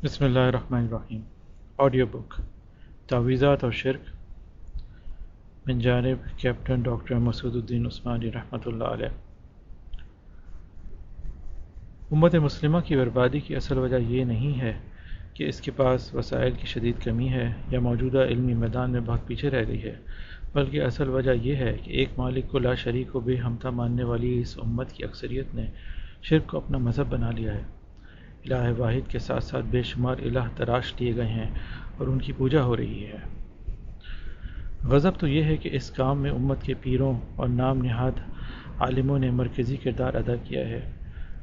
بسم اللہ الرحمن الرحیم۔ آڈیو بک تعویذات اور شرک من جانب کیپٹن ڈاکٹر مسعود الدین عثمانی رحمۃ اللہ علیہ۔ امت مسلمہ کی بربادی کی اصل وجہ یہ نہیں ہے کہ اس کے پاس وسائل کی شدید کمی ہے یا موجودہ علمی میدان میں بہت پیچھے رہ گئی ہے، بلکہ اصل وجہ یہ ہے کہ ایک مالک کو لا شریک کو بے ہمتا ماننے والی اس امت کی اکثریت نے شرک کو اپنا مذہب بنا لیا ہے۔ الہ واحد کے ساتھ ساتھ بے شمار الہ تراش لیے گئے ہیں اور ان کی پوجا ہو رہی ہے۔ غضب تو یہ ہے کہ اس کام میں امت کے پیروں اور نام نہاد عالموں نے مرکزی کردار ادا کیا ہے۔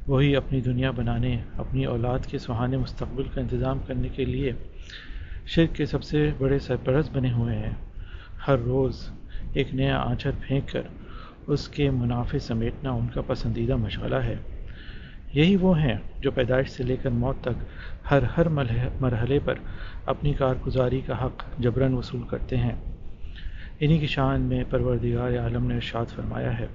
وہی اپنی دنیا بنانے، اپنی اولاد کے سہانے مستقبل کا انتظام کرنے کے لیے شرک کے سب سے بڑے سرپرست بنے ہوئے ہیں۔ ہر روز ایک نیا آنچر پھینک کر اس کے منافع سمیٹنا ان کا پسندیدہ مشغلہ ہے۔ یہی وہ ہیں جو پیدائش سے لے کر موت تک ہر مرحلے پر اپنی کارگزاری کا حق جبراً وصول کرتے ہیں۔ انہی کی شان میں پروردگار عالم نے ارشاد فرمایا ہے: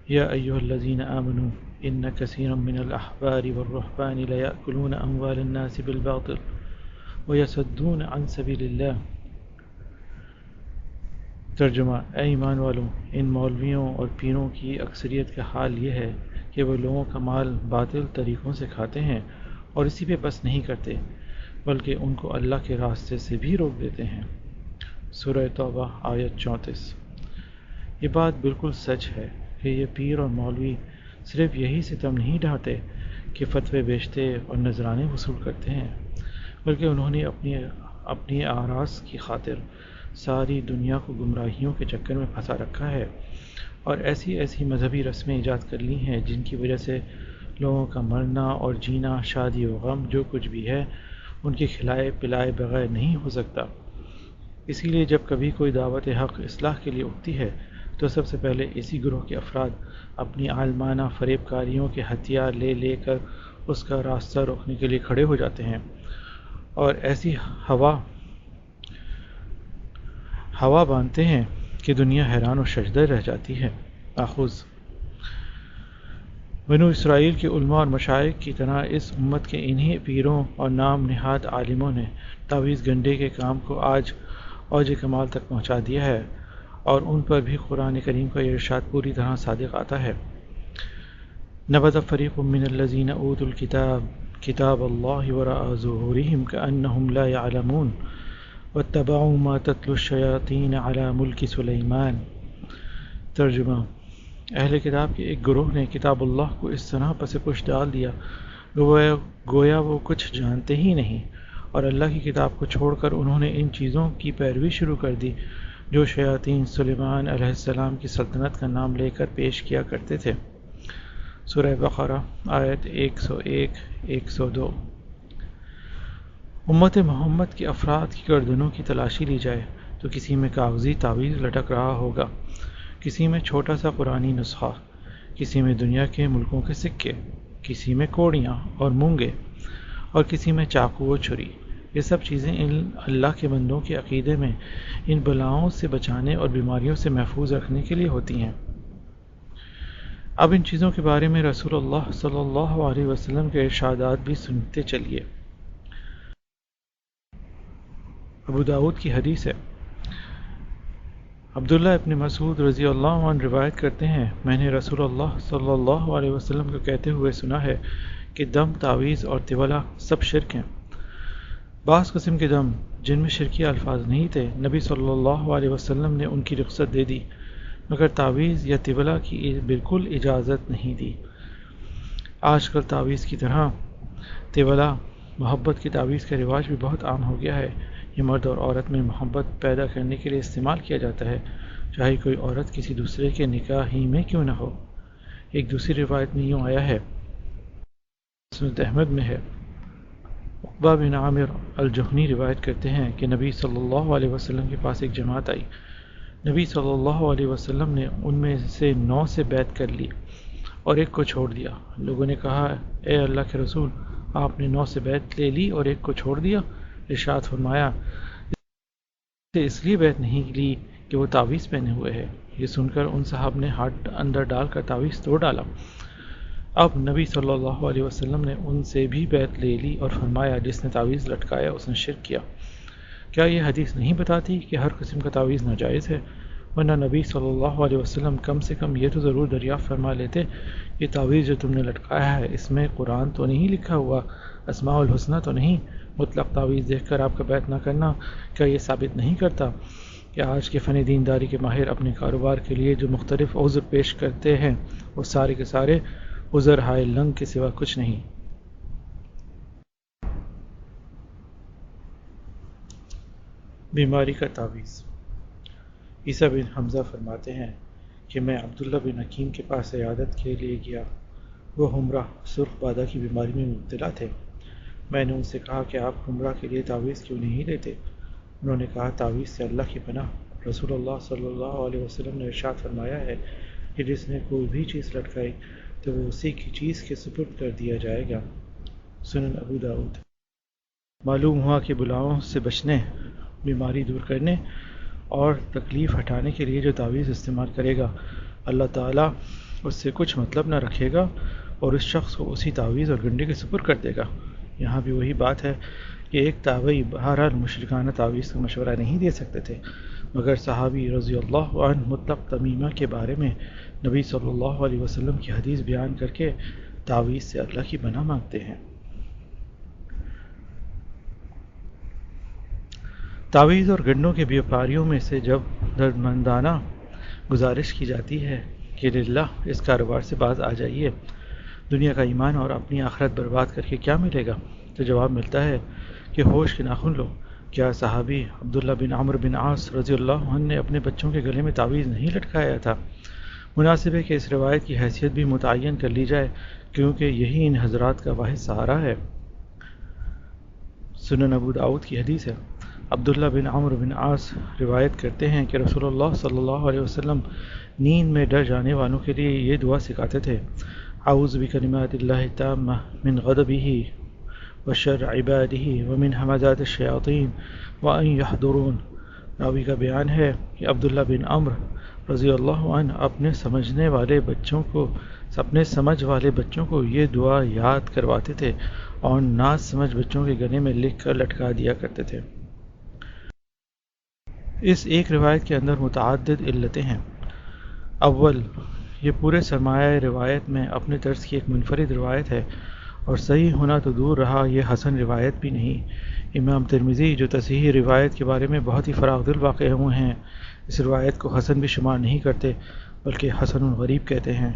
یا ایھا الذین آمنوا ان کثیرا من الاحبار والرہبان لیأکلون اموال الناس بالباطل ویصدون عن سبیل اللہ۔ ترجمہ: اے ایمان والو، ان مولویوں اور پیروں کی اکثریت کا حال یہ ہے کہ وہ لوگوں کا مال باطل طریقوں سے کھاتے ہیں اور اسی پہ بس نہیں کرتے بلکہ ان کو اللہ کے راستے سے بھی روک دیتے ہیں۔ سورہ توبہ آیت 34۔ یہ بات بالکل سچ ہے کہ یہ پیر اور مولوی صرف یہی ستم نہیں ڈھاتے کہ فتوے بیچتے اور نذرانے وصول کرتے ہیں، بلکہ انہوں نے اپنی آراز کی خاطر ساری دنیا کو گمراہیوں کے چکر میں پھنسا رکھا ہے اور ایسی مذہبی رسمیں ایجاد کر لی ہیں جن کی وجہ سے لوگوں کا مرنا اور جینا، شادی و غم، جو کچھ بھی ہے ان کے کھلائے پلائے بغیر نہیں ہو سکتا۔ اسی لیے جب کبھی کوئی دعوت حق اصلاح کے لیے اٹھتی ہے تو سب سے پہلے اسی گروہ کے افراد اپنی عالمانہ فریب کاریوں کے ہتھیار لے کر اس کا راستہ روکنے کے لیے کھڑے ہو جاتے ہیں اور ایسی ہوا باندھتے ہیں کہ دنیا حیران و شجدہ رہ جاتی ہے۔ آخذ بنو اسرائیل کے علماء اور مشائخ کی طرح اس امت کے انہی پیروں اور نام نہاد عالموں نے تعویذ گنڈے کے کام کو آج اوج کمال تک پہنچا دیا ہے، اور ان پر بھی قرآن کریم کا یہ ارشاد پوری طرح صادق آتا ہے: نبذ فریق من الذین اوتوا الکتاب کتاب اللہ وراء ظہورہم کأنہم لا یعلمون واتبعوا ما تتلو الشیاطین علی ملک سلیمان۔ ترجمہ: اہل کتاب کے ایک گروہ نے کتاب اللہ کو اس طرح پس پش ڈال دیا گویا وہ کچھ جانتے ہی نہیں، اور اللہ کی کتاب کو چھوڑ کر انہوں نے ان چیزوں کی پیروی شروع کر دی جو شیاطین سلیمان علیہ السلام کی سلطنت کا نام لے کر پیش کیا کرتے تھے۔ سورہ بقرہ آیت 101-102۔ امت محمد کے افراد کی گردنوں کی تلاشی لی جائے تو کسی میں کاغذی تعویذ لٹک رہا ہوگا، کسی میں چھوٹا سا قرآنی نسخہ، کسی میں دنیا کے ملکوں کے سکے، کسی میں کوڑیاں اور مونگے، اور کسی میں چاقو و چھری۔ یہ سب چیزیں اللہ کے بندوں کے عقیدے میں ان بلاؤں سے بچانے اور بیماریوں سے محفوظ رکھنے کے لیے ہوتی ہیں۔ اب ان چیزوں کے بارے میں رسول اللہ صلی اللہ علیہ وسلم کے ارشادات بھی سنتے چلیے۔ ابو داؤد کی حدیث ہے، عبداللہ ابن مسعود رضی اللہ عنہ روایت کرتے ہیں، میں نے رسول اللہ صلی اللہ علیہ وسلم کو کہتے ہوئے سنا ہے کہ دم، تعویذ اور طولہ سب شرک ہیں۔ بعض قسم کے دم جن میں شرکی الفاظ نہیں تھے، نبی صلی اللہ علیہ وسلم نے ان کی رخصت دے دی، مگر تعویذ یا طولہ کی بالکل اجازت نہیں دی۔ آج کل تعویذ کی طرح طولہ محبت کی تعویذ کا رواج بھی بہت عام ہو گیا ہے۔ یہ مرد اور عورت میں محبت پیدا کرنے کے لیے استعمال کیا جاتا ہے، چاہے کوئی عورت کسی دوسرے کے نکاح ہی میں کیوں نہ ہو۔ ایک دوسری روایت میں یوں آیا ہے، مسند احمد میں ہے، عقبہ بن عامر الجہنی روایت کرتے ہیں کہ نبی صلی اللہ علیہ وسلم کے پاس ایک جماعت آئی۔ نبی صلی اللہ علیہ وسلم نے ان میں سے 9 سے بیعت کر لی اور ایک کو چھوڑ دیا۔ لوگوں نے کہا، اے اللہ کے رسول، آپ نے 9 سے بیعت لے لی اور ایک کو چھوڑ دیا؟ ارشاد فرمایا، اس لیے بیعت نہیں لی کہ وہ تعویذ پہنے ہوئے ہے۔ یہ سن کر ان صاحب نے ہاتھ اندر ڈال کر تعویذ توڑ ڈالا۔ اب نبی صلی اللہ علیہ وسلم نے ان سے بھی بیعت لے لی اور فرمایا جس نے تعویذ لٹکایا اس نے شرک کیا۔ کیا یہ حدیث نہیں بتاتی کہ ہر قسم کا تعویذ ناجائز ہے؟ ورنہ نبی صلی اللہ علیہ وسلم کم سے کم یہ تو ضرور دریافت فرما لیتے، یہ تعویذ جو تم نے لٹکایا ہے اس میں قرآن تو نہیں لکھا ہوا، اسماء الحسنہ تو نہیں؟ مطلق تعویذ دیکھ کر آپ کا بیعت نہ کرنا کیا یہ ثابت نہیں کرتا کہ آج کے فن دینداری کے ماہر اپنے کاروبار کے لیے جو مختلف عذر پیش کرتے ہیں وہ سارے کے سارے عذر ہائے لنگ کے سوا کچھ نہیں؟ بیماری کا تعویذ۔ عیسیٰ بن حمزہ فرماتے ہیں کہ میں عبداللہ بن حکیم کے پاس عیادت کے لیے گیا، وہ حمرہ سرخ بادہ کی بیماری میں مبتلا تھے۔ میں نے ان سے کہا کہ آپ حمرہ کے لیے تعویذ کیوں نہیں لیتے؟ انہوں نے کہا تعویذ سے اللہ کی پناہ، رسول اللہ صلی اللہ علیہ وسلم نے ارشاد فرمایا ہے کہ جس نے کوئی بھی چیز لٹکائی تو وہ اسی کی چیز کے سپرد کر دیا جائے گا۔ سنن ابو داؤد۔ معلوم ہوا کہ بلاؤں سے بچنے، بیماری دور کرنے اور تکلیف ہٹانے کے لیے جو تعویذ استعمال کرے گا اللہ تعالیٰ اس سے کچھ مطلب نہ رکھے گا اور اس شخص کو اسی تعویذ اور گنڈے کے سپرد کر دے گا۔ یہاں بھی وہی بات ہے کہ ایک تابعی بہرحال مشرکانہ تعویذ کا مشورہ نہیں دے سکتے تھے، مگر صحابی رضی اللہ عنہ مطلق تمیمہ کے بارے میں نبی صلی اللہ علیہ وسلم کی حدیث بیان کر کے تعویذ سے اللہ کی پناہ مانگتے ہیں۔ تعویذ اور گنڈوں کے بیوپاریوں میں سے جب دردمندانہ گزارش کی جاتی ہے کہ للہ اس کاروبار سے باز آ جائیے، دنیا کا ایمان اور اپنی آخرت برباد کر کے کیا ملے گا، تو جواب ملتا ہے کہ ہوش کے ناخن لو۔ کیا صحابی عبداللہ بن عمرو بن عاص رضی اللہ عنہ نے اپنے بچوں کے گلے میں تعویذ نہیں لٹکایا تھا؟ مناسب ہے کہ اس روایت کی حیثیت بھی متعین کر لی جائے کیونکہ یہی ان حضرات کا واحد سہارا ہے۔ سنن ابو داؤد کی حدیث ہے، عبداللہ بن عمرو بن عاص روایت کرتے ہیں کہ رسول اللہ صلی اللہ علیہ وسلم نیند میں ڈر جانے والوں کے لیے یہ دعا سکھاتے تھے، اعوذ بکلمات اللہ التامہ من غضبہ وشر عبادہ ومن همزات الشیاطین وان یحضرون۔ راوی کا بیان ہے کہ عبداللہ بن عمرو رضی اللہ عنہ اپنے سمجھ والے بچوں کو یہ دعا یاد کرواتے تھے اور ناز سمجھ بچوں کے گلے میں لکھ کر لٹکا دیا کرتے تھے۔ اس ایک روایت کے اندر متعدد علتیں ہیں۔ اول، یہ پورے سرمایہ روایت میں اپنے طرز کی ایک منفرد روایت ہے اور صحیح ہونا تو دور رہا یہ حسن روایت بھی نہیں۔ امام ترمذی جو تصحیح روایت کے بارے میں بہت ہی فراخ دل واقع ہوئے ہیں، اس روایت کو حسن بھی شمار نہیں کرتے بلکہ حسن غریب کہتے ہیں۔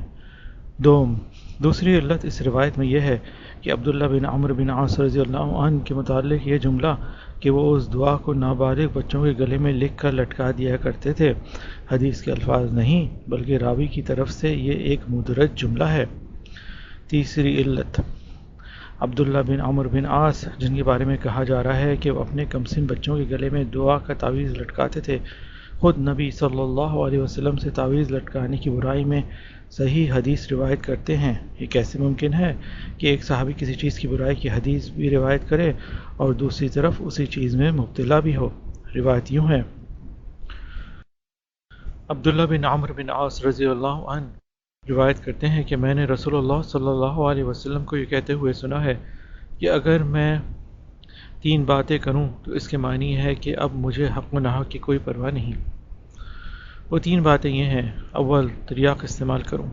دوسری علت اس روایت میں یہ ہے کہ عبداللہ بن عمرو بن عاص رضی اللہ عنہ کے متعلق یہ جملہ کہ وہ اس دعا کو نابالغ بچوں کے گلے میں لکھ کر لٹکا دیا کرتے تھے، حدیث کے الفاظ نہیں بلکہ راوی کی طرف سے یہ ایک مدرج جملہ ہے۔ تیسری علت، عبداللہ بن عمرو بن عاص جن کے بارے میں کہا جا رہا ہے کہ وہ اپنے کمسن بچوں کے گلے میں دعا کا تعویذ لٹکاتے تھے، خود نبی صلی اللہ علیہ وسلم سے تعویذ لٹکانے کی برائی میں صحیح حدیث روایت کرتے ہیں۔ یہ کیسے ممکن ہے کہ ایک صحابی کسی چیز کی برائی کی حدیث بھی روایت کرے اور دوسری طرف اسی چیز میں مبتلا بھی ہو؟ روایت یوں ہے، عبداللہ بن عمرو بن عاص رضی اللہ عنہ روایت کرتے ہیں کہ میں نے رسول اللہ صلی اللہ علیہ وسلم کو یہ کہتے ہوئے سنا ہے کہ اگر میں 3 باتیں کروں تو اس کے معنی ہے کہ اب مجھے حق و نحق کی کوئی پرواہ نہیں۔ وہ 3 باتیں یہ ہیں، اول تریاق استعمال کروں،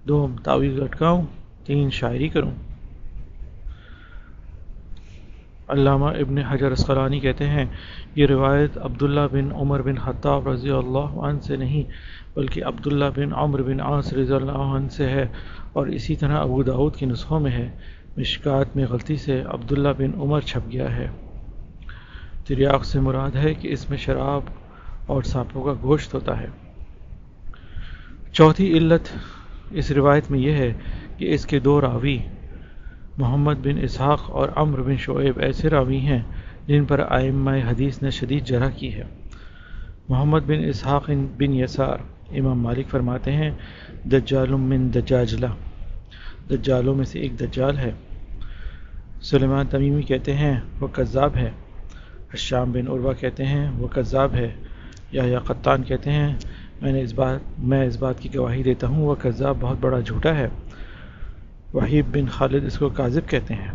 2 تعویذ لٹکاؤں، 3 شاعری کروں۔ علامہ ابن حجر اسقلانی کہتے ہیں یہ روایت عبداللہ بن عمر بن خطاب رضی اللہ عنہ سے نہیں بلکہ عبداللہ بن عمرو بن عاص رضی اللہ عنہ سے ہے اور اسی طرح ابو داؤد کے نسخوں میں ہے۔ مشکات میں غلطی سے عبداللہ بن عمر چھپ گیا ہے۔ تریاق سے مراد ہے کہ اس میں شراب اور سانپوں کا گوشت ہوتا ہے۔ چوتھی علت اس روایت میں یہ ہے کہ اس کے 2 راوی محمد بن اسحاق اور عمرو بن شعیب ایسے راوی ہیں جن پر ائمہ حدیث نے شدید جرح کی ہے۔ محمد بن اسحاق بن یسار، امام مالک فرماتے ہیں دجال من دجاجلہ، دجالوں میں سے ایک دجال ہے۔ سلیمان تمیمی کہتے ہیں وہ کذاب ہے۔ حشام بن عروہ کہتے ہیں وہ کذاب ہے۔ یحییٰ قطان کہتے ہیں میں اس بات کی گواہی دیتا ہوں وہ کذاب بہت بڑا جھوٹا ہے۔ وحیب بن خالد اس کو کاذب کہتے ہیں۔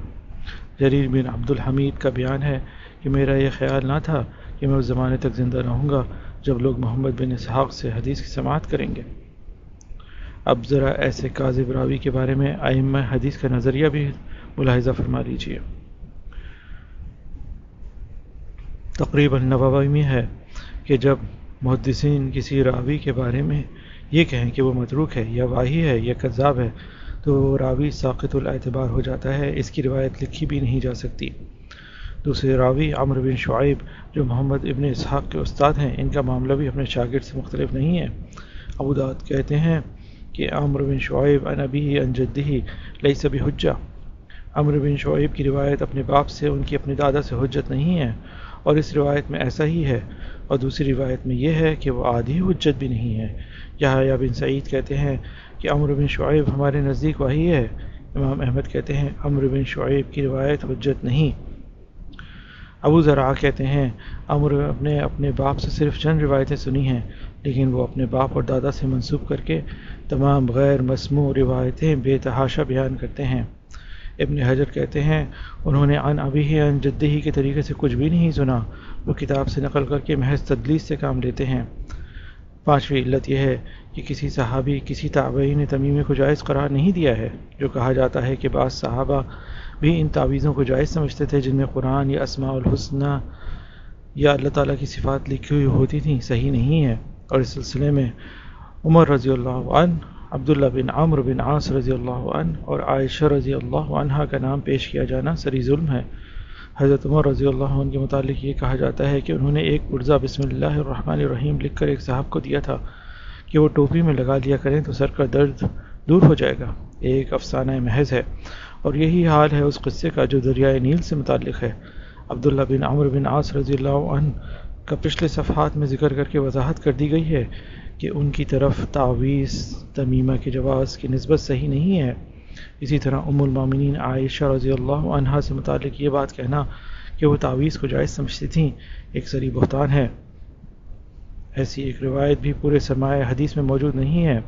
جریر بن عبد الحمید کا بیان ہے کہ میرا یہ خیال نہ تھا کہ میں اس زمانے تک زندہ رہوں گا جب لوگ محمد بن اسحاق سے حدیث کی سماعت کریں گے۔ اب ذرا ایسے کاذب راوی کے بارے میں ائمہ حدیث کا نظریہ بھی ملاحظہ فرما لیجیے۔ تقریباً نووی میں ہے کہ جب محدثین کسی راوی کے بارے میں یہ کہیں کہ وہ متروک ہے یا واہی ہے یا کذاب ہے تو وہ راوی ساقط الاعتبار ہو جاتا ہے، اس کی روایت لکھی بھی نہیں جا سکتی۔ دوسرے راوی عمرو بن شعیب جو محمد ابن اسحاق کے استاد ہیں، ان کا معاملہ بھی اپنے شاگرد سے مختلف نہیں ہے۔ ابو داؤد کہتے ہیں کہ عمرو بن شعیب عن ابیہ عن جدہ لیس بحجہ، عمرو بن شعیب کی روایت اپنے باپ سے ان کی اپنے دادا سے حجت نہیں ہے، اور اس روایت میں ایسا ہی ہے، اور دوسری روایت میں یہ ہے کہ وہ آدھی حجت بھی نہیں ہے۔ یحییٰ بن سعید کہتے ہیں کہ عمرو بن شعیب ہمارے نزدیک وحی ہے۔ امام احمد کہتے ہیں عمرو بن شعیب کی روایت حجت نہیں۔ ابو زرعہ کہتے ہیں عمرو نے اپنے باپ سے صرف چند روایتیں سنی ہیں، لیکن وہ اپنے باپ اور دادا سے منسوب کر کے تمام غیر مسموع روایتیں بے تحاشا بیان کرتے ہیں۔ ابن حجر کہتے ہیں انہوں نے عن ابیہ عن جدہ کے طریقے سے کچھ بھی نہیں سنا، وہ کتاب سے نقل کر کے محض تدلیس سے کام لیتے ہیں۔ پانچویں علت یہ ہے کہ کسی صحابی کسی تابعی نے تمیمے کو جائز قرار نہیں دیا ہے۔ جو کہا جاتا ہے کہ بعض صحابہ بھی ان تعویذوں کو جائز سمجھتے تھے جن میں قرآن یا اسماء الحسنی یا اللہ تعالیٰ کی صفات لکھی ہوئی ہوتی تھیں، صحیح نہیں ہے، اور اس سلسلے میں عمر رضی اللہ عنہ، عبداللہ بن عمرو بن عاص رضی اللہ عنہ اور عائشہ رضی اللہ عنہا کا نام پیش کیا جانا سری ظلم ہے۔ حضرت عمر رضی اللہ عنہ کے متعلق یہ کہا جاتا ہے کہ انہوں نے ایک پرزہ بسم اللہ الرحمن الرحیم لکھ کر ایک صاحب کو دیا تھا کہ وہ ٹوپی میں لگا لیا کریں تو سر کا درد دور ہو جائے گا۔ ایک افسانہ محض ہے، اور یہی حال ہے اس قصے کا جو دریائے نیل سے متعلق ہے۔ عبداللہ بن عمرو بن عاص رضی اللہ عنہ کا پچھلے صفحات میں ذکر کر کے وضاحت کر دی گئی ہے کہ ان کی طرف تعویذ تمیمہ کے جواز کی نسبت صحیح نہیں ہے۔ اسی طرح ام المومنین عائشہ رضی اللہ عنہا سے متعلق یہ بات کہنا کہ وہ تعویذ کو جائز سمجھتی تھیں ایک سری بہتان ہے۔ ایسی ایک روایت بھی پورے سرمایہ حدیث میں موجود نہیں ہے۔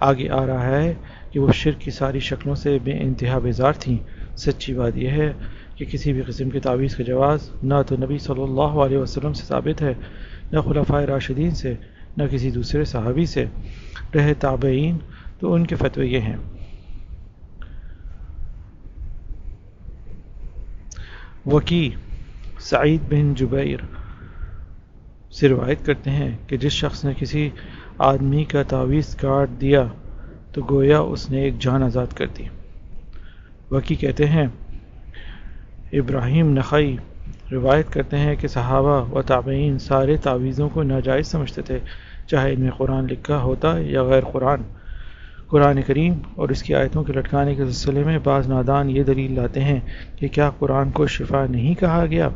آگے آ رہا ہے کہ وہ شرک کی ساری شکلوں سے بے انتہا بیزار تھیں۔ سچی بات یہ ہے کہ کسی بھی قسم کے تعویذ کا جواز نہ تو نبی صلی اللہ علیہ وسلم سے ثابت ہے، نہ خلفائے راشدین سے، نہ کسی دوسرے صحابی سے۔ رہے تابعین تو ان کے فتوے یہ ہیں۔ وکی سعید بن جبیر سے روایت کرتے ہیں کہ جس شخص نے کسی آدمی کا تعویذ کاٹ دیا تو گویا اس نے ایک جان آزاد کر دی۔ وکی کہتے ہیں ابراہیم نخعی روایت کرتے ہیں کہ صحابہ و تابعین سارے تعویذوں کو ناجائز سمجھتے تھے، چاہے ان میں قرآن لکھا ہوتا یا غیر قرآن۔ قرآن کریم اور اس کی آیتوں کے لٹکانے کے سلسلے میں بعض نادان یہ دلیل لاتے ہیں کہ کیا قرآن کو شفا نہیں کہا گیا،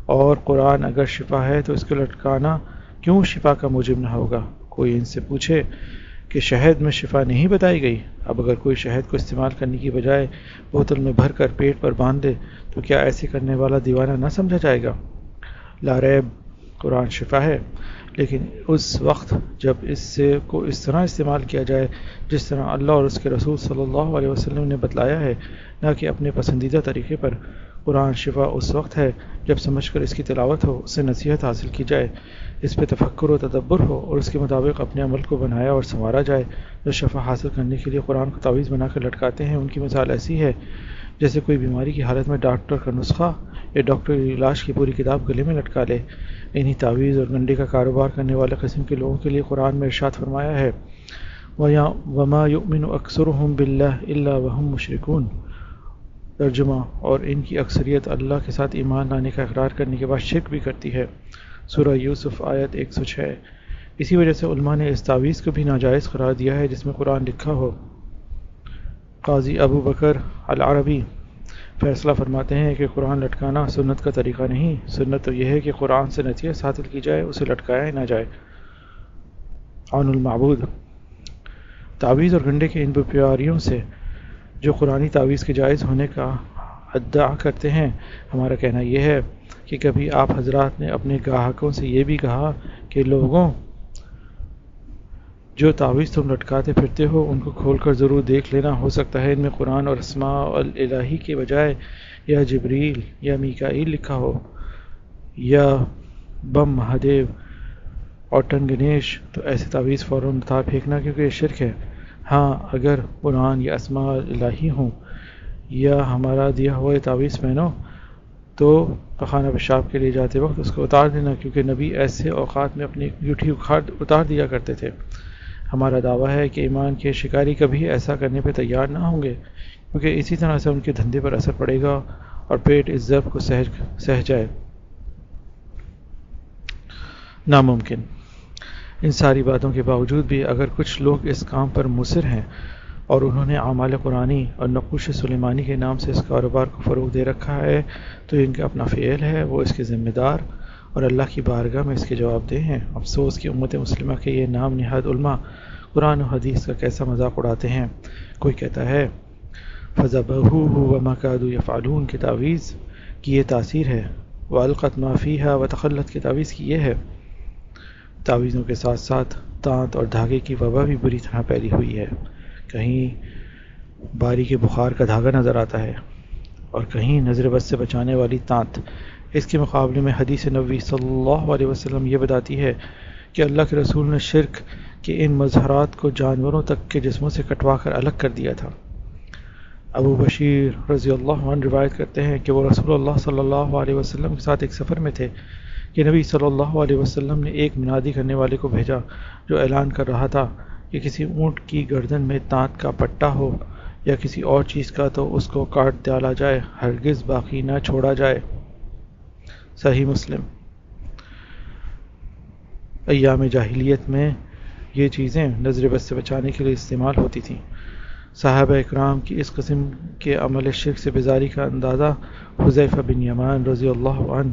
اور قرآن اگر شفا ہے تو اس کو لٹکانا کیوں شفا کا موجب نہ ہوگا؟ کوئی ان سے پوچھے کہ شہد میں شفا نہیں بتائی گئی، اب اگر کوئی شہد کو استعمال کرنے کی بجائے بوتل میں بھر کر پیٹ پر باندھ دے تو کیا ایسے کرنے والا دیوانہ نہ سمجھا جائے گا؟ لا ریب قرآن شفا ہے، لیکن اس وقت جب کو اس طرح استعمال کیا جائے جس طرح اللہ اور اس کے رسول صلی اللہ علیہ وسلم نے بتلایا ہے، نہ کہ اپنے پسندیدہ طریقے پر۔ قرآن شفا اس وقت ہے جب سمجھ کر اس کی تلاوت ہو، اس سے نصیحت حاصل کی جائے، اس پہ تفکر و تدبر ہو اور اس کے مطابق اپنے عمل کو بنایا اور سنوارا جائے۔ جو شفا حاصل کرنے کے لیے قرآن کو تعویذ بنا کر لٹکاتے ہیں ان کی مثال ایسی ہے جیسے کوئی بیماری کی حالت میں ڈاکٹر کا نسخہ یا ڈاکٹر علاج کی پوری کتاب گلے میں لٹکا لے۔ انہی تعویذ اور گنڈے کا کاروبار کرنے والے قسم کے لوگوں کے لیے قرآن میں ارشاد فرمایا ہے وَمَا يُؤْمِنُ أَكْثَرُهُمْ بِاللَّهِ إِلَّا وَهُمْ مُشْرِكُونَ۔ ترجمہ، اور ان کی اکثریت اللہ کے ساتھ ایمان لانے کا اقرار کرنے کے بعد شرک بھی کرتی ہے۔ سورہ یوسف آیت 106۔ اسی وجہ سے علماء نے اس تعویذ کو بھی ناجائز قرار دیا ہے جس میں قرآن لکھا ہو۔ قاضی ابو بکر العربی فیصلہ فرماتے ہیں کہ قرآن لٹکانا سنت کا طریقہ نہیں، سنت تو یہ ہے کہ قرآن سے نصیحت حاصل کی جائے، اسے لٹکایا ہی نہ جائے۔ عون المعبود۔ تعویذ اور گنڈے کے ان بیپاریوں سے جو قرآنی تعویذ کے جائز ہونے کا ادعا کرتے ہیں، ہمارا کہنا یہ ہے کہ کبھی آپ حضرات نے اپنے گاہکوں سے یہ بھی کہا کہ لوگوں جو تعویذ تم لٹکاتے پھرتے ہو ان کو کھول کر ضرور دیکھ لینا، ہو سکتا ہے ان میں قرآن اور اسماء الہی کے بجائے یا جبریل یا میکائیل لکھا ہو یا بم مہادیو اور ٹن گنیش، تو ایسے تعویذ فوراً اتار پھینکنا کیونکہ یہ شرک ہے۔ ہاں اگر قرآن یا اسماء الہی ہوں یا ہمارا دیا ہوا تعویذ پہنو تو پخانہ پیشاب کے لیے جاتے وقت اس کو اتار دینا، کیونکہ نبی ایسے اوقات میں اپنی انگوٹھی اتار دیا کرتے تھے۔ ہمارا دعویٰ ہے کہ ایمان کے شکاری کبھی ایسا کرنے پہ تیار نہ ہوں گے، کیونکہ اسی طرح سے ان کے دھندے پر اثر پڑے گا اور پیٹ اس ضرب کو سہ جائے۔ ناممکن۔ ان ساری باتوں کے باوجود بھی اگر کچھ لوگ اس کام پر مصر ہیں اور انہوں نے اعمال قرآنی اور نقوش سلیمانی کے نام سے اس کاروبار کو فروغ دے رکھا ہے، تو ان کا اپنا فعل ہے، وہ اس کے ذمہ دار اور اللہ کی بارگاہ میں اس کے جواب دہ ہیں۔ افسوس کہ امت مسلمہ کے یہ نام نہاد علماء قرآن و حدیث کا کیسا مذاق اڑاتے ہیں۔ کوئی کہتا ہے فَذَبَحُوهُ وَمَا كَادُوا يَفْعَلُونَ کی تعویذ کی یہ تاثیر ہے، وَأَلْقَتْ مَا فِيهَا وَتَخَلَّتْ کی تعویذ کی یہ ہے۔ تعویذوں کے ساتھ ساتھ تانت اور دھاگے کی وبا بھی بری طرح پھیلی ہوئی ہے۔ کہیں باری کے بخار کا دھاگا نظر آتا ہے اور کہیں نظر بد سے بچانے والی تانت۔ اس کے مقابلے میں حدیث نبوی صلی اللہ علیہ وسلم یہ بتاتی ہے کہ اللہ کے رسول نے شرک کے ان مظہرات کو جانوروں تک کے جسموں سے کٹوا کر الگ کر دیا تھا۔ ابو بشیر رضی اللہ عنہ روایت کرتے ہیں کہ وہ رسول اللہ صلی اللہ علیہ وسلم کے ساتھ ایک سفر میں تھے کہ نبی صلی اللہ علیہ وسلم نے ایک منادی کرنے والے کو بھیجا جو اعلان کر رہا تھا کہ کسی اونٹ کی گردن میں تانت کا پٹا ہو یا کسی اور چیز کا تو اس کو کاٹ ڈالا جائے، ہرگز باقی نہ چھوڑا جائے۔ صحیح مسلم۔ ایام جاہلیت میں یہ چیزیں نظر بد سے بچانے کے لیے استعمال ہوتی تھیں۔ صحابہ اکرام کی اس قسم کے عمل شرک سے بیزاری کا اندازہ حذیفہ بن یمان رضی اللہ عنہ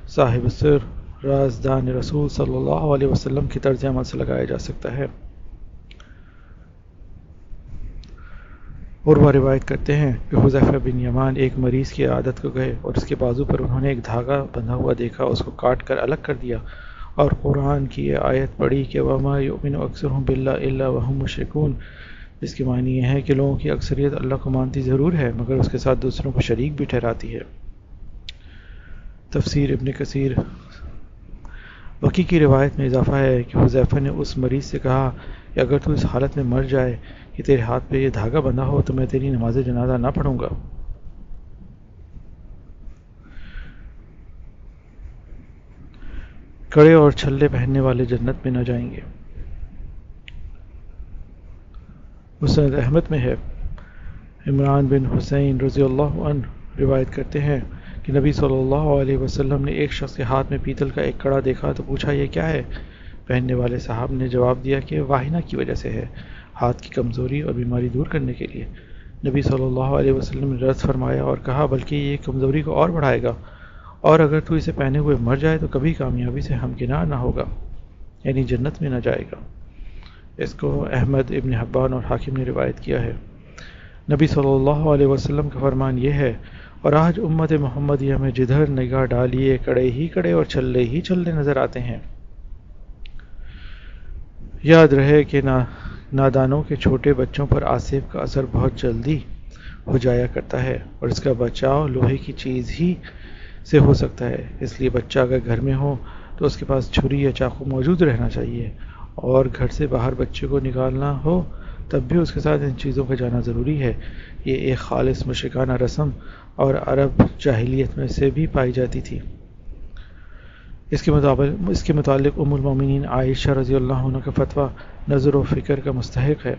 صاحب سر رازدان رسول صلی اللہ علیہ وسلم کی طرز عمل سے لگایا جا سکتا ہے۔ عروہ روایت کرتے ہیں کہ حذیفہ بن یمان ایک مریض کی عیادت کو گئے اور اس کے بازو پر انہوں نے ایک دھاگا بندھا ہوا دیکھا، اس کو کاٹ کر الگ کر دیا اور قرآن کی یہ آیت پڑھی کہ وَمَا يُؤْمِنُ أَكْثَرُهُم بِاللَّهِ إِلَّا وَهُم مُشْرِكُونَ، جس کی معنی یہ ہے کہ لوگوں کی اکثریت اللہ کو مانتی ضرور ہے مگر اس کے ساتھ دوسروں کو شریک بھی ٹھہراتی ہے۔ تفسیر ابن کثیر۔ وکی کی روایت میں اضافہ ہے کہ حذیفہ نے اس مریض سے کہا کہ اگر تو اس حالت میں مر جائے کہ تیرے ہاتھ پہ یہ دھاگا بندھا ہو تو میں تیری نماز جنازہ نہ پڑھوں گا۔ کڑے اور چھلے پہننے والے جنت میں نہ جائیں گے۔ مسند احمد میں ہے، عمران بن حسین رضی اللہ عنہ روایت کرتے ہیں کہ نبی صلی اللہ علیہ وسلم نے ایک شخص کے ہاتھ میں پیتل کا ایک کڑا دیکھا تو پوچھا یہ کیا ہے؟ پہننے والے صاحب نے جواب دیا کہ واہنہ کی وجہ سے ہے، ہاتھ کی کمزوری اور بیماری دور کرنے کے لیے۔ نبی صلی اللہ علیہ وسلم نے رد فرمایا اور کہا بلکہ یہ کمزوری کو اور بڑھائے گا، اور اگر تو اسے پہنے ہوئے مر جائے تو کبھی کامیابی سے ہمکنار نہ ہوگا، یعنی جنت میں نہ جائے گا۔ اس کو احمد ابن حبان اور حاکم نے روایت کیا ہے۔ نبی صلی اللہ علیہ وسلم کا فرمان یہ ہے، اور آج امت محمدیہ میں جدھر نگاہ ڈالیے کڑے ہی کڑے اور چھلے ہی چھلے نظر آتے ہیں۔ یاد رہے کہ نادانوں کے چھوٹے بچوں پر آسیب کا اثر بہت جلدی ہو جایا کرتا ہے اور اس کا بچاؤ لوہے کی چیز ہی سے ہو سکتا ہے، اس لیے بچہ اگر گھر میں ہو تو اس کے پاس چھری یا چاقو موجود رہنا چاہیے، اور گھر سے باہر بچے کو نکالنا ہو تب بھی اس کے ساتھ ان چیزوں کا جانا ضروری ہے۔ یہ ایک خالص مشرکانہ رسم اور عرب جاہلیت میں سے بھی پائی جاتی تھی۔ اس کے متعلق ام المومنین عائشہ رضی اللہ عنہ کا فتویٰ نظر و فکر کا مستحق ہے۔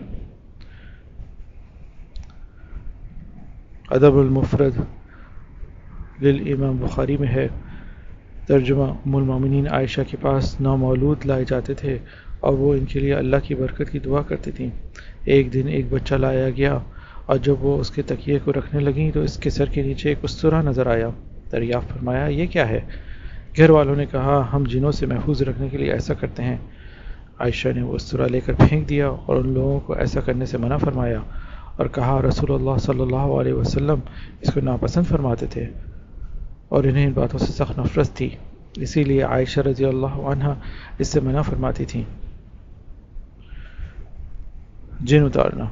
ادب المفرد للامام بخاری میں ہے، ترجمہ ام المومنین عائشہ کے پاس 9 مولود لائے جاتے تھے اور وہ ان کے لیے اللہ کی برکت کی دعا کرتی تھیں۔ ایک دن ایک بچہ لایا گیا اور جب وہ اس کے تکیے کو رکھنے لگیں تو اس کے سر کے نیچے ایک استرا نظر آیا۔ دریافت فرمایا یہ کیا ہے؟ گھر والوں نے کہا ہم جنوں سے محفوظ رکھنے کے لیے ایسا کرتے ہیں۔ عائشہ نے وہ استرا لے کر پھینک دیا اور ان لوگوں کو ایسا کرنے سے منع فرمایا اور کہا رسول اللہ صلی اللہ علیہ وسلم اس کو ناپسند فرماتے تھے اور انہیں ان باتوں سے سخت نفرت تھی، اسی لیے عائشہ رضی اللہ عنہ اس سے منع فرماتی تھیں۔ جن اتارنا۔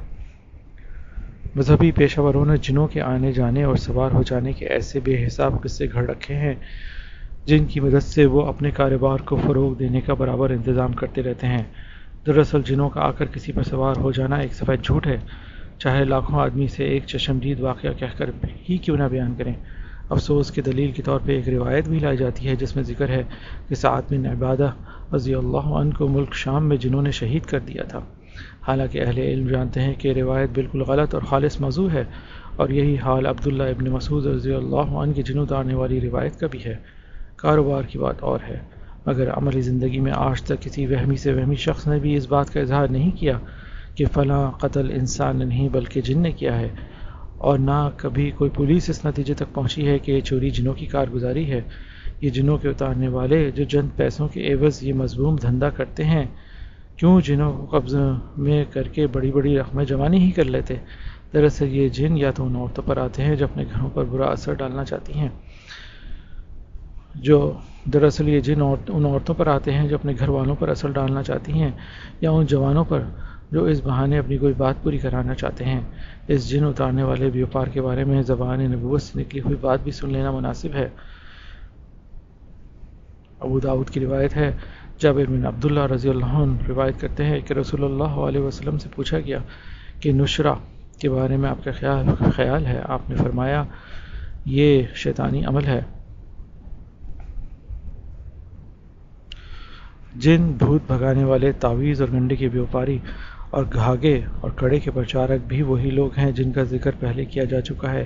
مذہبی پیشہ وروں نے جنوں کے آنے جانے اور سوار ہو جانے کے ایسے بے حساب قصے گھڑ رکھے ہیں جن کی مدد سے وہ اپنے کاروبار کو فروغ دینے کا برابر انتظام کرتے رہتے ہیں۔ دراصل جنوں کا آ کر کسی پر سوار ہو جانا ایک سفید جھوٹ ہے، چاہے لاکھوں آدمی سے ایک چشمدید واقعہ کہہ کر ہی کیوں نہ بیان کریں۔ افسوس کے دلیل کے طور پہ ایک روایت بھی لائی جاتی ہے جس میں ذکر ہے کہ سعد بن عبادہ رضی اللہ عنہ کو ملک شام میں جنوں نے شہید کر دیا تھا، حالانکہ اہل علم جانتے ہیں کہ روایت بالکل غلط اور خالص موضوع ہے، اور یہی حال عبداللہ ابن مسعود رضی اللہ عنہ کی جنوں اتارنے والی روایت کا بھی ہے۔ کاروبار کی بات اور ہے، مگر عملی زندگی میں آج تک کسی وہمی سے وہمی شخص نے بھی اس بات کا اظہار نہیں کیا کہ فلاں قتل انسان نے نہیں بلکہ جن نے کیا ہے، اور نہ کبھی کوئی پولیس اس نتیجے تک پہنچی ہے کہ یہ چوری جنوں کی کارگزاری ہے۔ یہ جنوں کے اتارنے والے جو چند پیسوں کے عوض یہ مذموم دھندا کرتے ہیں، کیوں جنوں کو قبضہ میں کر کے بڑی بڑی رقمیں جمع نہیں کر لیتے؟ دراصل یہ جن یا تو ان عورتوں پر آتے ہیں جو اپنے گھروں پر برا اثر ڈالنا چاہتی ہیں، ان عورتوں پر آتے ہیں جو اپنے گھر والوں پر اثر ڈالنا چاہتی ہیں، یا ان جوانوں پر جو اس بہانے اپنی کوئی بات پوری کرانا چاہتے ہیں۔ اس جن اتارنے والے بیوپار کے بارے میں زبان نبوت سے نکلی ہوئی بات بھی سن لینا مناسب ہے۔ ابو داؤد کی روایت ہے، جابر بن عبداللہ رضی اللہ عنہ روایت کرتے ہیں کہ رسول اللہ علیہ وسلم سے پوچھا گیا کہ نشرہ کے بارے میں آپ کا خیال ہے؟ آپ نے فرمایا یہ شیطانی عمل ہے۔ جن بھوت بھگانے والے، تعویذ اور گنڈے کے بیوپاری اور گھاگے اور کڑے کے پرچارک بھی وہی لوگ ہیں جن کا ذکر پہلے کیا جا چکا ہے۔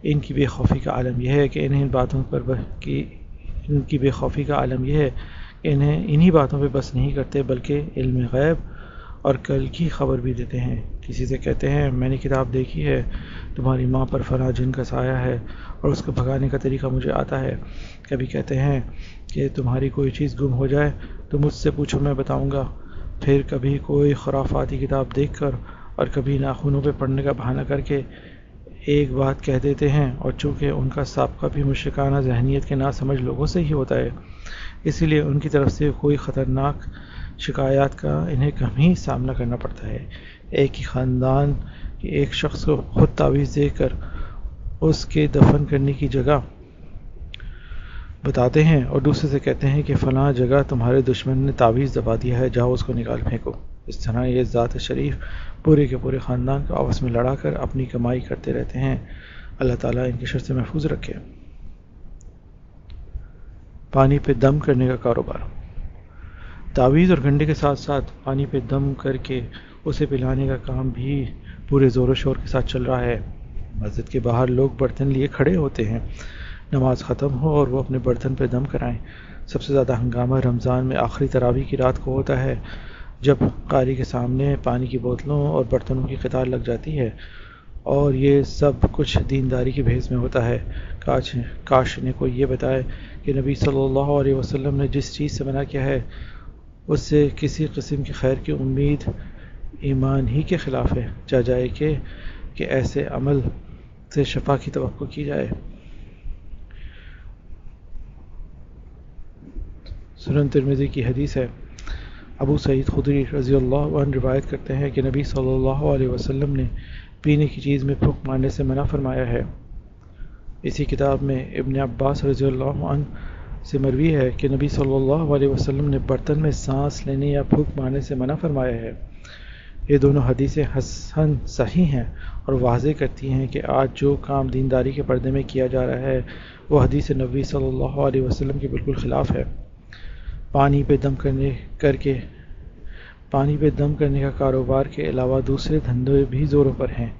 ان کی بے خوفی کا عالم یہ ہے کہ انہیں انہی باتوں پہ بس نہیں کرتے بلکہ علم غیب اور کل کی خبر بھی دیتے ہیں۔ کسی سے کہتے ہیں میں نے کتاب دیکھی ہے، تمہاری ماں پر فلاں جن کا سایہ ہے اور اس کو بھگانے کا طریقہ مجھے آتا ہے۔ کبھی کہتے ہیں کہ تمہاری کوئی چیز گم ہو جائے تو مجھ سے پوچھو، میں بتاؤں گا۔ پھر کبھی کوئی خرافاتی کتاب دیکھ کر اور کبھی ناخنوں پہ پڑھنے کا بہانہ کر کے ایک بات کہہ دیتے ہیں، اور چونکہ ان کا سابقہ بھی مشرکانہ ذہنیت کے ناسمجھ لوگوں سے ہی ہوتا ہے، اسی لیے ان کی طرف سے کوئی خطرناک شکایات کا انہیں کم ہی سامنا کرنا پڑتا ہے۔ ایک ہی خاندان کے ایک شخص کو خود تعویذ دے کر اس کے دفن کرنے کی جگہ بتاتے ہیں اور دوسرے سے کہتے ہیں کہ فلاں جگہ تمہارے دشمن نے تعویذ دبا دیا ہے، جاؤ اس کو نکال پھینکو۔ اس طرح یہ ذات شریف پورے کے پورے خاندان کو آپس میں لڑا کر اپنی کمائی کرتے رہتے ہیں۔ اللہ تعالیٰ ان کی شر سے محفوظ رکھے۔ پانی پہ دم کرنے کا کاروبار۔ تعویذ اور گنڈے کے ساتھ ساتھ پانی پہ دم کر کے اسے پلانے کا کام بھی پورے زور و شور کے ساتھ چل رہا ہے۔ مسجد کے باہر لوگ برتن لیے کھڑے ہوتے ہیں، نماز ختم ہو اور وہ اپنے برتن پہ دم کرائیں۔ سب سے زیادہ ہنگامہ رمضان میں آخری تراویح کی رات کو ہوتا ہے، جب قاری کے سامنے پانی کی بوتلوں اور برتنوں کی قطار لگ جاتی ہے، اور یہ سب کچھ دینداری کے بھیس میں ہوتا ہے۔ کاش نے کوئی یہ بتائے کہ نبی صلی اللہ علیہ وسلم نے جس چیز سے منع کیا ہے اس سے کسی قسم کی خیر کی امید ایمان ہی کے خلاف ہے، جائے کہ ایسے عمل سے شفا کی توقع کی جائے۔ سنن ترمذی کی حدیث ہے، ابو سعید خدری رضی اللہ عنہ روایت کرتے ہیں کہ نبی صلی اللہ علیہ وسلم نے پینے کی چیز میں پھونک مارنے سے منع فرمایا ہے۔ اسی کتاب میں ابن عباس رضی اللہ عنہ سے مروی ہے کہ نبی صلی اللہ علیہ وسلم نے برتن میں سانس لینے یا پھونک مارنے سے منع فرمایا ہے۔ یہ دونوں حدیثیں حسن صحیح ہیں اور واضح کرتی ہیں کہ آج جو کام دینداری کے پردے میں کیا جا رہا ہے وہ حدیث نبی صلی اللہ علیہ وسلم کے بالکل خلاف ہے۔ پانی پہ دم کرنے کا کاروبار کے علاوہ دوسرے دھندے بھی زوروں پر ہیں۔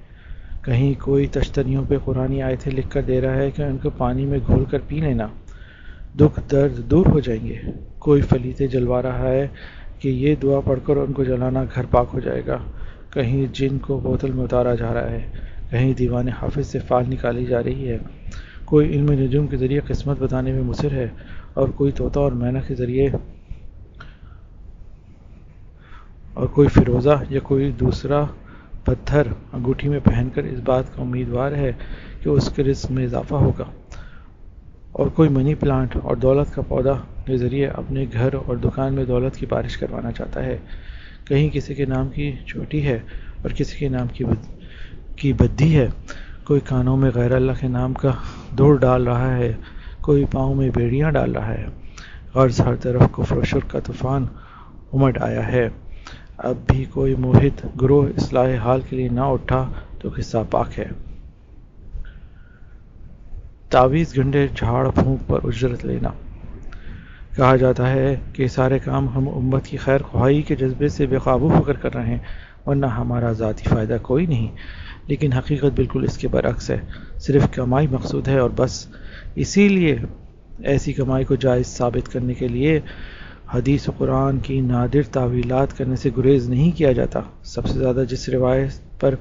کہیں کوئی تشتریوں پہ قرآنی آیتیں لکھ کر دے رہا ہے کہ ان کو پانی میں گھول کر پی لینا، دکھ درد دور ہو جائیں گے۔ کوئی فلیتے جلوا رہا ہے کہ یہ دعا پڑھ کر ان کو جلانا گھر پاک ہو جائے گا۔ کہیں جن کو بوتل میں اتارا جا رہا ہے، کہیں دیوان حافظ سے فال نکالی جا رہی ہے، کوئی علم نجوم کے ذریعے قسمت بتانے میں مصر ہے، اور کوئی طوطا اور مینا کے ذریعے، اور کوئی فیروزہ یا کوئی دوسرا پتھر انگوٹھی میں پہن کر اس بات کا امیدوار ہے کہ اس کے رزق میں اضافہ ہوگا، اور کوئی منی پلانٹ اور دولت کا پودا کے ذریعے اپنے گھر اور دکان میں دولت کی بارش کروانا چاہتا ہے۔ کہیں کسی کے نام کی چوٹی ہے اور کسی کے نام کی بدی ہے، کوئی کانوں میں غیر اللہ کے نام کا دوڑ ڈال رہا ہے، کوئی پاؤں میں بیڑیاں ڈال رہا ہے، غرض ہر طرف کفر و شرک کا طوفان امڈ آیا ہے۔ اب بھی کوئی موحد گروہ اصلاح حال کے لیے نہ اٹھا تو قصہ پاک ہے۔ تعویذ گنڈے جھاڑ پھونک پر اجرت لینا۔ کہا جاتا ہے کہ سارے کام ہم امت کی خیر خواہی کے جذبے سے بے قابو ہو کر رہے ہیں، ورنہ ہمارا ذاتی فائدہ کوئی نہیں، لیکن حقیقت بالکل اس کے برعکس ہے۔ صرف کمائی مقصود ہے اور بس۔ اسی لیے ایسی کمائی کو جائز ثابت کرنے کے لیے حدیث و قرآن کی نادر تعویلات کرنے سے گریز نہیں کیا جاتا۔ سب سے زیادہ جس روایت پر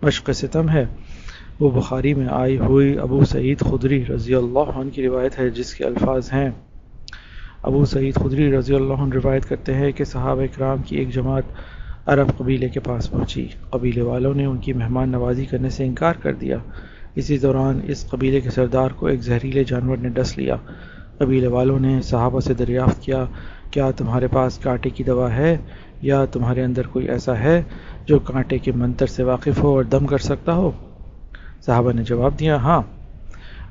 مشق ستم ہے وہ بخاری میں آئی ہوئی ابو سعید خدری رضی اللہ عنہ کی روایت ہے، جس کے الفاظ ہیں: ابو سعید خدری رضی اللہ عنہ روایت کرتے ہیں کہ صحابہ کرام کی ایک جماعت عرب قبیلے کے پاس پہنچی۔ قبیلے والوں نے ان کی مہمان نوازی کرنے سے انکار کر دیا۔ اسی دوران اس قبیلے کے سردار کو ایک زہریلے جانور نے ڈس لیا۔ قبیلے والوں نے صحابہ سے دریافت کیا، کیا تمہارے پاس کانٹے کی دوا ہے یا تمہارے اندر کوئی ایسا ہے جو کانٹے کے منتر سے واقف ہو اور دم کر سکتا ہو؟ صحابہ نے جواب دیا، ہاں،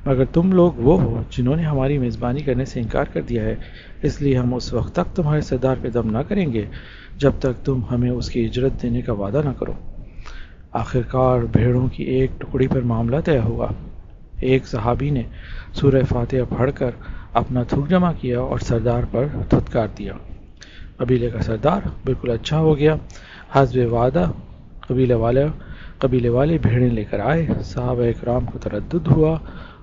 مگر تم لوگ وہ ہو جنہوں نے ہماری میزبانی کرنے سے انکار کر دیا ہے، اس لیے ہم اس وقت تک تمہارے سردار پہ دم نہ کریں گے جب تک تم ہمیں اس کی اجرت دینے کا وعدہ نہ کرو۔ آخرکار بھیڑوں کی ایک ٹکڑی پر معاملہ طے ہوا۔ ایک صحابی نے سورہ فاتحہ پڑھ کر اپنا تھوک جمع کیا اور سردار پر دھتکار دیا۔ قبیلے کا سردار بالکل اچھا ہو گیا۔ حسب وعدہ قبیلے والے بھیڑیں لے کر آئے۔ صحابہ اکرام کو تردد ہوا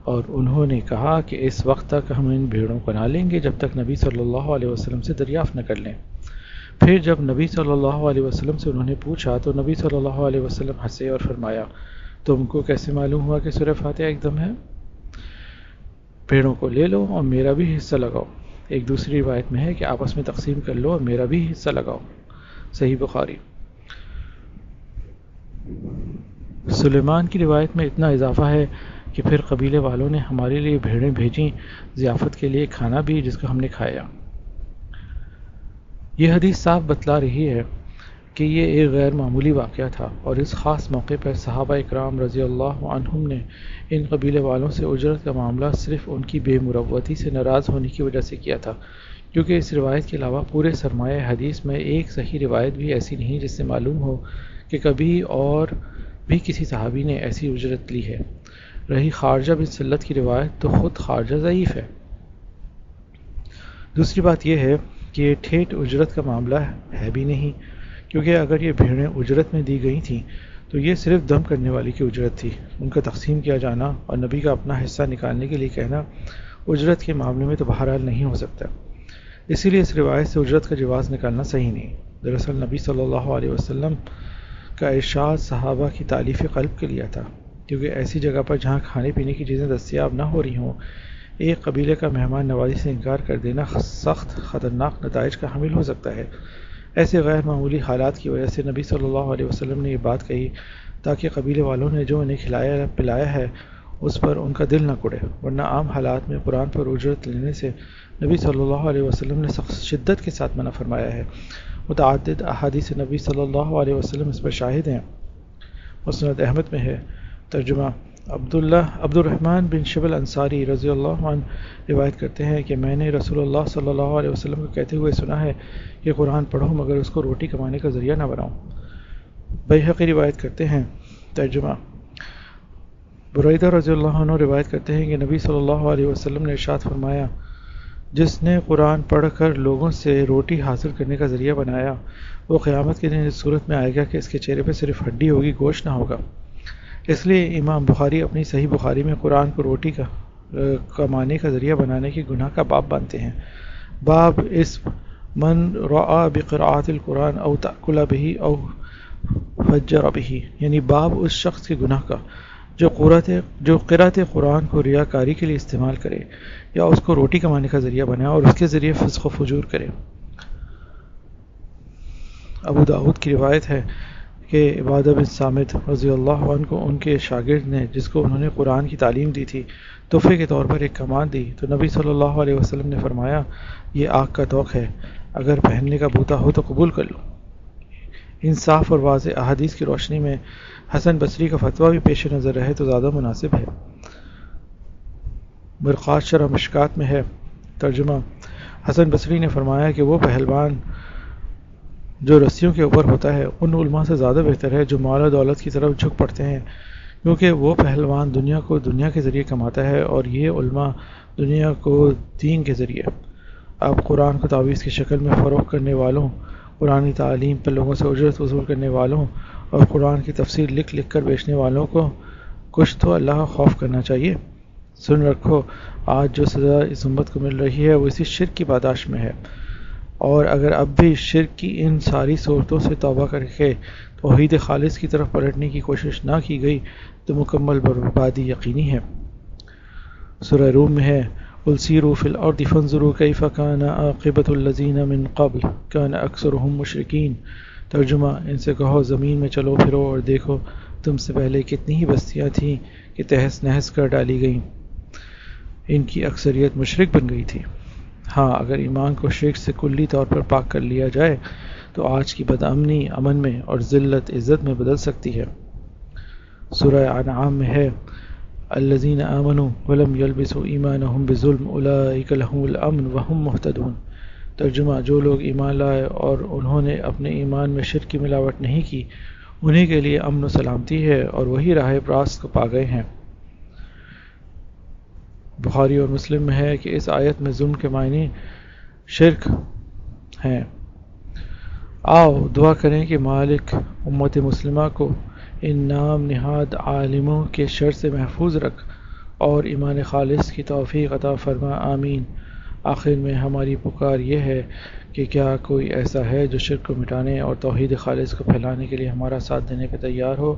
اور انہوں نے کہا کہ اس وقت تک ہم ان بھیڑوں کو نہ لیں گے جب تک نبی صلی اللہ علیہ وسلم سے دریافت نہ کر لیں۔ پھر جب نبی صلی اللہ علیہ وسلم سے انہوں نے پوچھا تو نبی صلی اللہ علیہ وسلم ہنسے اور فرمایا، تم کو کیسے معلوم ہوا کہ سورہ فاتحہ ایک دم ہے؟ بھیڑوں کو لے لو اور میرا بھی حصہ لگاؤ۔ ایک دوسری روایت میں ہے کہ آپس میں تقسیم کر لو اور میرا بھی حصہ لگاؤ۔ صحیح بخاری۔ سلیمان کی روایت میں اتنا اضافہ ہے کہ پھر قبیلے والوں نے ہمارے لیے بھیڑیں بھیجیں ضیافت کے لیے کھانا بھی، جس کو ہم نے کھایا۔ یہ حدیث صاف بتلا رہی ہے کہ یہ ایک غیر معمولی واقعہ تھا اور اس خاص موقع پر صحابہ اکرام رضی اللہ عنہم نے ان قبیلے والوں سے اجرت کا معاملہ صرف ان کی بے مروتی سے ناراض ہونے کی وجہ سے کیا تھا، کیونکہ اس روایت کے علاوہ پورے سرمایہ حدیث میں ایک صحیح روایت بھی ایسی نہیں جس سے معلوم ہو کہ کبھی اور بھی کسی صحابی نے ایسی اجرت لی ہے۔ رہی خارجہ بن سلت کی روایت تو خود خارجہ ضعیف ہے۔ دوسری بات یہ ہے کہ یہ ٹھیٹ اجرت کا معاملہ ہے بھی نہیں، کیونکہ اگر یہ بھیڑیں اجرت میں دی گئی تھیں تو یہ صرف دم کرنے والی کی اجرت تھی۔ ان کا تقسیم کیا جانا اور نبی کا اپنا حصہ نکالنے کے لیے کہنا اجرت کے معاملے میں تو بہرحال نہیں ہو سکتا، اسی لیے اس روایت سے اجرت کا جواز نکالنا صحیح نہیں۔ دراصل نبی صلی اللہ علیہ وسلم کا ارشاد صحابہ کی تالیف قلب کے لیے تھا، کیونکہ ایسی جگہ پر جہاں کھانے پینے کی چیزیں دستیاب نہ ہو رہی ہوں، ایک قبیلے کا مہمان نوازی سے انکار کر دینا سخت خطرناک نتائج کا حامل ہو سکتا ہے۔ ایسے غیر معمولی حالات کی وجہ سے نبی صلی اللہ علیہ وسلم نے یہ بات کہی تاکہ قبیلے والوں نے جو انہیں کھلایا پلایا ہے اس پر ان کا دل نہ کڑے، ورنہ عام حالات میں قرآن پر اجرت لینے سے نبی صلی اللہ علیہ وسلم نے سخت شدت کے ساتھ منع فرمایا ہے۔ متعدد احادیث نبی صلی اللہ علیہ وسلم اس پر شاہد ہیں۔ مسند احمد میں ہے۔ ترجمہ: عبد الرحمن بن شبل انصاری رضی اللہ عنہ روایت کرتے ہیں کہ میں نے رسول اللہ صلی اللہ علیہ وسلم کو کہتے ہوئے سنا ہے کہ قرآن پڑھو مگر اس کو روٹی کمانے کا ذریعہ نہ بناؤ۔ بیہقی روایت کرتے ہیں۔ ترجمہ: بریدہ رضی اللہ عنہ روایت کرتے ہیں کہ نبی صلی اللہ علیہ وسلم نے ارشاد فرمایا، جس نے قرآن پڑھ کر لوگوں سے روٹی حاصل کرنے کا ذریعہ بنایا وہ قیامت کے دن اس صورت میں آئے گا کہ اس کے چہرے پہ صرف ہڈی ہوگی، گوشت نہ ہوگا۔ اس لیے امام بخاری اپنی صحیح بخاری میں قرآن کو روٹی کا کمانے کا ذریعہ بنانے کی گناہ کا باب باندھتے ہیں۔ باب اس من رعا بقراءۃ القرآن او تأکل به او فجر به، یعنی باب اس شخص کے گناہ کا جو قرأت قرآن کو ریاکاری کے لیے استعمال کرے یا اس کو روٹی کمانے کا ذریعہ بنائے اور اس کے ذریعے فسق و فجور کرے۔ ابو داؤد کی روایت ہے کہ عبادہ بن صامت رضی اللہ عنہ کو ان کے شاگرد نے، جس کو انہوں نے قرآن کی تعلیم دی تھی، تحفے کے طور پر ایک کمان دی تو نبی صلی اللہ علیہ وسلم نے فرمایا، یہ آگ کا توق ہے، اگر پہننے کا بوتا ہو تو قبول کر لو۔ ان صاف اور واضح احادیث کی روشنی میں حسن بصری کا فتویٰ بھی پیش نظر رہے تو زیادہ مناسب ہے۔ مرقات شرح مشکات میں ہے۔ ترجمہ: حسن بصری نے فرمایا کہ وہ پہلوان جو رسیوں کے اوپر ہوتا ہے ان علماء سے زیادہ بہتر ہے جو مال و دولت کی طرف جھک پڑتے ہیں، کیونکہ وہ پہلوان دنیا کو دنیا کے ذریعے کماتا ہے اور یہ علماء دنیا کو دین کے ذریعے۔ اب قرآن کو تعویذ کی شکل میں فروغ کرنے والوں، قرآنی تعلیم پر لوگوں سے اجرت وصول کرنے والوں اور قرآن کی تفسیر لکھ لکھ کر بیچنے والوں کو کچھ تو اللہ کا خوف کرنا چاہیے۔ سن رکھو، آج جو سزا اس امت کو مل رہی ہے وہ اسی شرک کی پاداش میں ہے، اور اگر اب بھی شرک کی ان ساری صورتوں سے توبہ کر کے توحید خالص کی طرف پلٹنے کی کوشش نہ کی گئی تو مکمل بربادی یقینی ہے۔ سورہ روم میں ہے: قُلْ سِیرُوا فِی الْأَرْضِ فَانظُرُوا کَیْفَ کَانَ عَاقِبَةُ الَّذِینَ مِن قَبْلُ کَانَ أَکْثَرُہُم مُشْرِکِین۔ ترجمہ: ان سے کہو زمین میں چلو پھرو اور دیکھو تم سے پہلے کتنی ہی بستیاں تھیں کہ تہس نہس کر ڈالی گئیں، ان کی اکثریت مشرک بن گئی تھی۔ ہاں، اگر ایمان کو شرک سے کلی طور پر پاک کر لیا جائے تو آج کی بدامنی امن میں اور ذلت عزت میں بدل سکتی ہے۔ سورہ انعام میں ہے: الذین آمنوا ولم یلبسوا ایمانہم بظلم اولئک لہم الامن وہم مہتدون۔ ترجمہ: جو لوگ ایمان لائے اور انہوں نے اپنے ایمان میں شرک کی ملاوٹ نہیں کی، انہی کے لیے امن و سلامتی ہے اور وہی راہ راست کو پا گئے ہیں۔ بخاری اور مسلم میں ہے کہ اس آیت میں ظلم کے معنی شرک ہیں۔ آؤ دعا کریں کہ مالک امت مسلمہ کو ان نام نہاد عالموں کے شر سے محفوظ رکھ اور ایمان خالص کی توفیق عطا فرما، آمین۔ آخر میں ہماری پکار یہ ہے کہ کیا کوئی ایسا ہے جو شرک کو مٹانے اور توحید خالص کو پھیلانے کے لیے ہمارا ساتھ دینے پہ تیار ہو،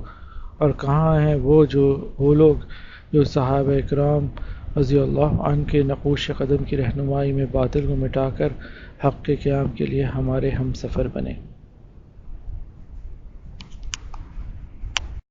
اور کہاں ہیں وہ لوگ جو صحابہ کرام رضی اللہ عنہ کے نقوش قدم کی رہنمائی میں باطل کو مٹا کر حق کے قیام کے لیے ہمارے ہم سفر بنے۔